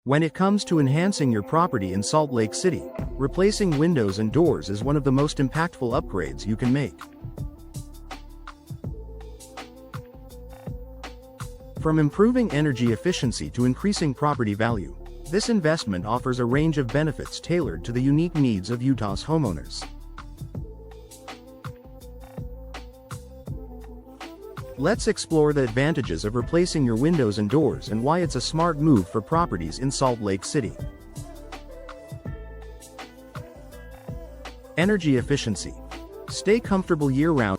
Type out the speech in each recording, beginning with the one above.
When it comes to enhancing your property in Salt Lake City, replacing windows and doors is one of the most impactful upgrades you can make. From improving energy efficiency to increasing property value, this investment offers a range of benefits tailored to the unique needs of Utah's homeowners. Let's explore the advantages of replacing your windows and doors and why it's a smart move for properties in Salt Lake City. Energy efficiency. Stay comfortable year-round.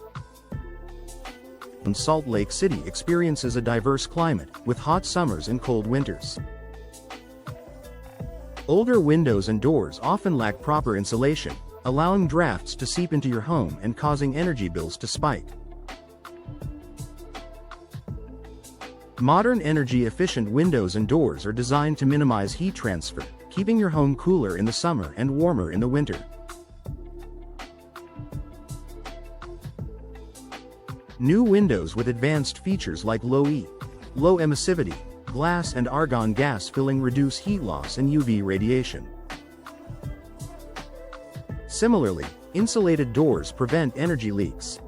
Salt Lake City experiences a diverse climate, with hot summers and cold winters. Older windows and doors often lack proper insulation, allowing drafts to seep into your home and causing energy bills to spike. Modern energy-efficient windows and doors are designed to minimize heat transfer, keeping your home cooler in the summer and warmer in the winter. New windows with advanced features like low emissivity, glass and argon gas filling reduce heat loss and UV radiation. Similarly, insulated doors prevent energy leaks.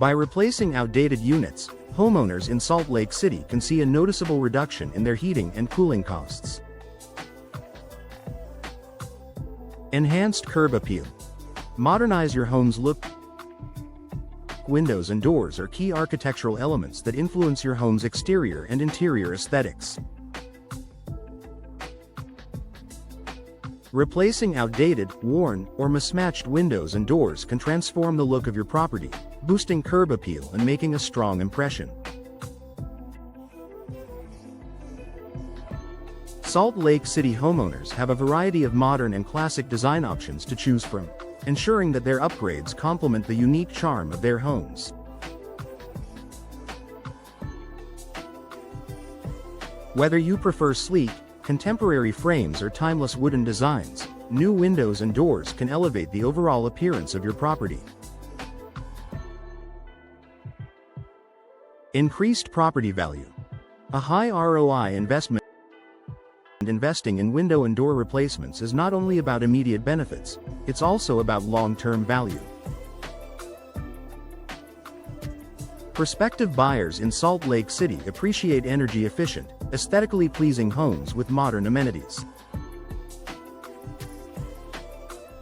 By replacing outdated units, homeowners in Salt Lake City can see a noticeable reduction in their heating and cooling costs. Enhanced curb appeal. Modernize your home's look. Windows and doors are key architectural elements that influence your home's exterior and interior aesthetics. Replacing outdated, worn, or mismatched windows and doors can transform the look of your property, boosting curb appeal and making a strong impression. Salt Lake City homeowners have a variety of modern and classic design options to choose from, ensuring that their upgrades complement the unique charm of their homes. Whether you prefer sleek, contemporary frames or timeless wooden designs, new windows and doors can elevate the overall appearance of your property. Increased property value. A high ROI investment. Investing in window and door replacements is not only about immediate benefits, it's also about long-term value. Prospective buyers in Salt Lake City appreciate energy-efficient, aesthetically pleasing homes with modern amenities.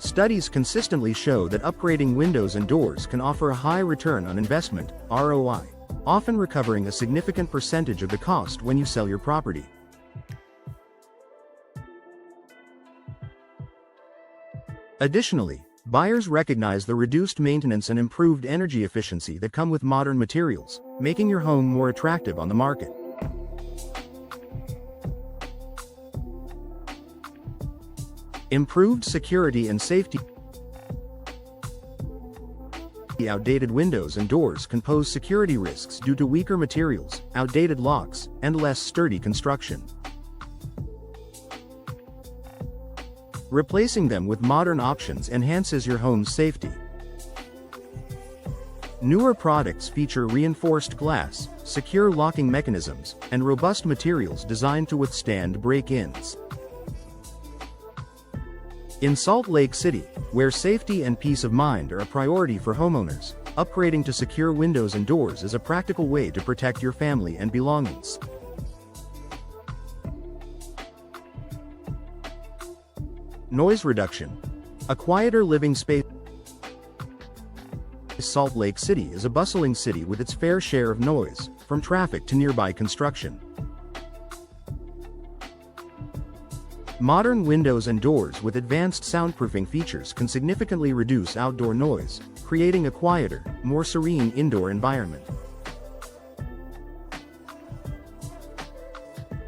Studies consistently show that upgrading windows and doors can offer a high return on investment, ROI, often recovering a significant percentage of the cost when you sell your property. Additionally, buyers recognize the reduced maintenance and improved energy efficiency that come with modern materials, making your home more attractive on the market. Improved security and safety. Outdated windows and doors can pose security risks due to weaker materials, outdated locks, and less sturdy construction. Replacing them with modern options enhances your home's safety. Newer products feature reinforced glass, secure locking mechanisms, and robust materials designed to withstand break-ins. In Salt Lake City, where safety and peace of mind are a priority for homeowners, upgrading to secure windows and doors is a practical way to protect your family and belongings. Noise reduction. A quieter living space. Salt Lake City is a bustling city with its fair share of noise, from traffic to nearby construction. Modern windows and doors with advanced soundproofing features can significantly reduce outdoor noise, creating a quieter, more serene indoor environment.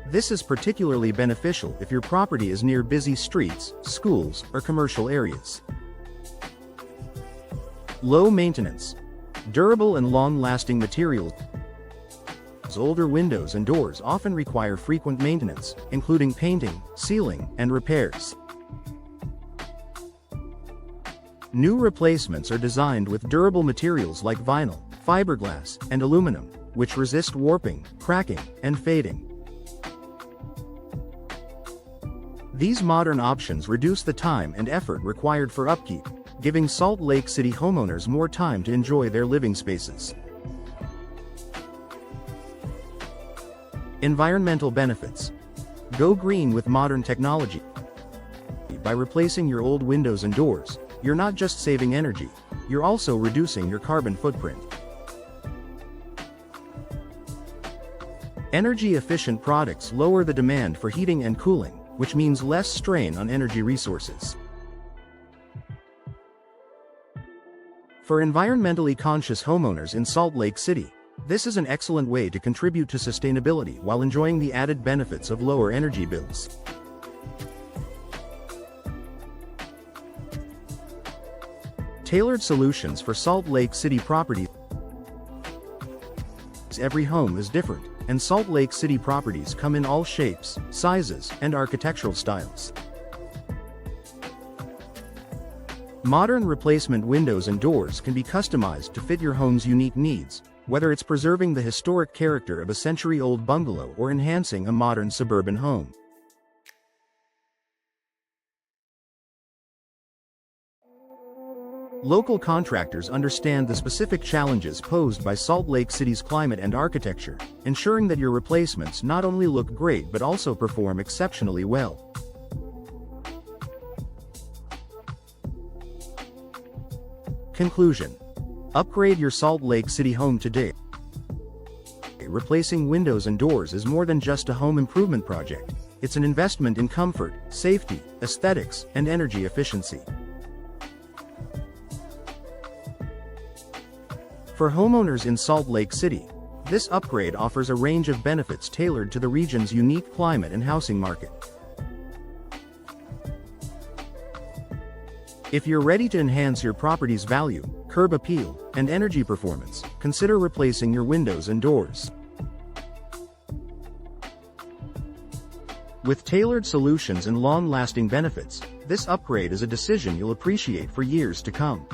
This is particularly beneficial if your property is near busy streets, schools, or commercial areas. Low maintenance. Durable and long-lasting materials. Older windows and doors often require frequent maintenance, including painting, sealing, and repairs. New replacements are designed with durable materials like vinyl, fiberglass, and aluminum, which resist warping, cracking, and fading. These modern options reduce the time and effort required for upkeep, giving Salt Lake City homeowners more time to enjoy their living spaces. Environmental benefits. Go green with modern technology. By replacing your old windows and doors, you're not just saving energy, you're also reducing your carbon footprint. Energy-efficient products lower the demand for heating and cooling, which means less strain on energy resources. For environmentally conscious homeowners in Salt Lake City, this is an excellent way to contribute to sustainability while enjoying the added benefits of lower energy bills. Tailored solutions for Salt Lake City properties. Every home is different, and Salt Lake City properties come in all shapes, sizes, and architectural styles. Modern replacement windows and doors can be customized to fit your home's unique needs, whether it's preserving the historic character of a century-old bungalow or enhancing a modern suburban home. Local contractors understand the specific challenges posed by Salt Lake City's climate and architecture, ensuring that your replacements not only look great but also perform exceptionally well. Conclusion. Upgrade your Salt Lake City home today. Replacing windows and doors is more than just a home improvement project. It's an investment in comfort, safety, aesthetics, and energy efficiency. For homeowners in Salt Lake City, this upgrade offers a range of benefits tailored to the region's unique climate and housing market. If you're ready to enhance your property's value, curb appeal, and energy performance, consider replacing your windows and doors. With tailored solutions and long-lasting benefits, this upgrade is a decision you'll appreciate for years to come.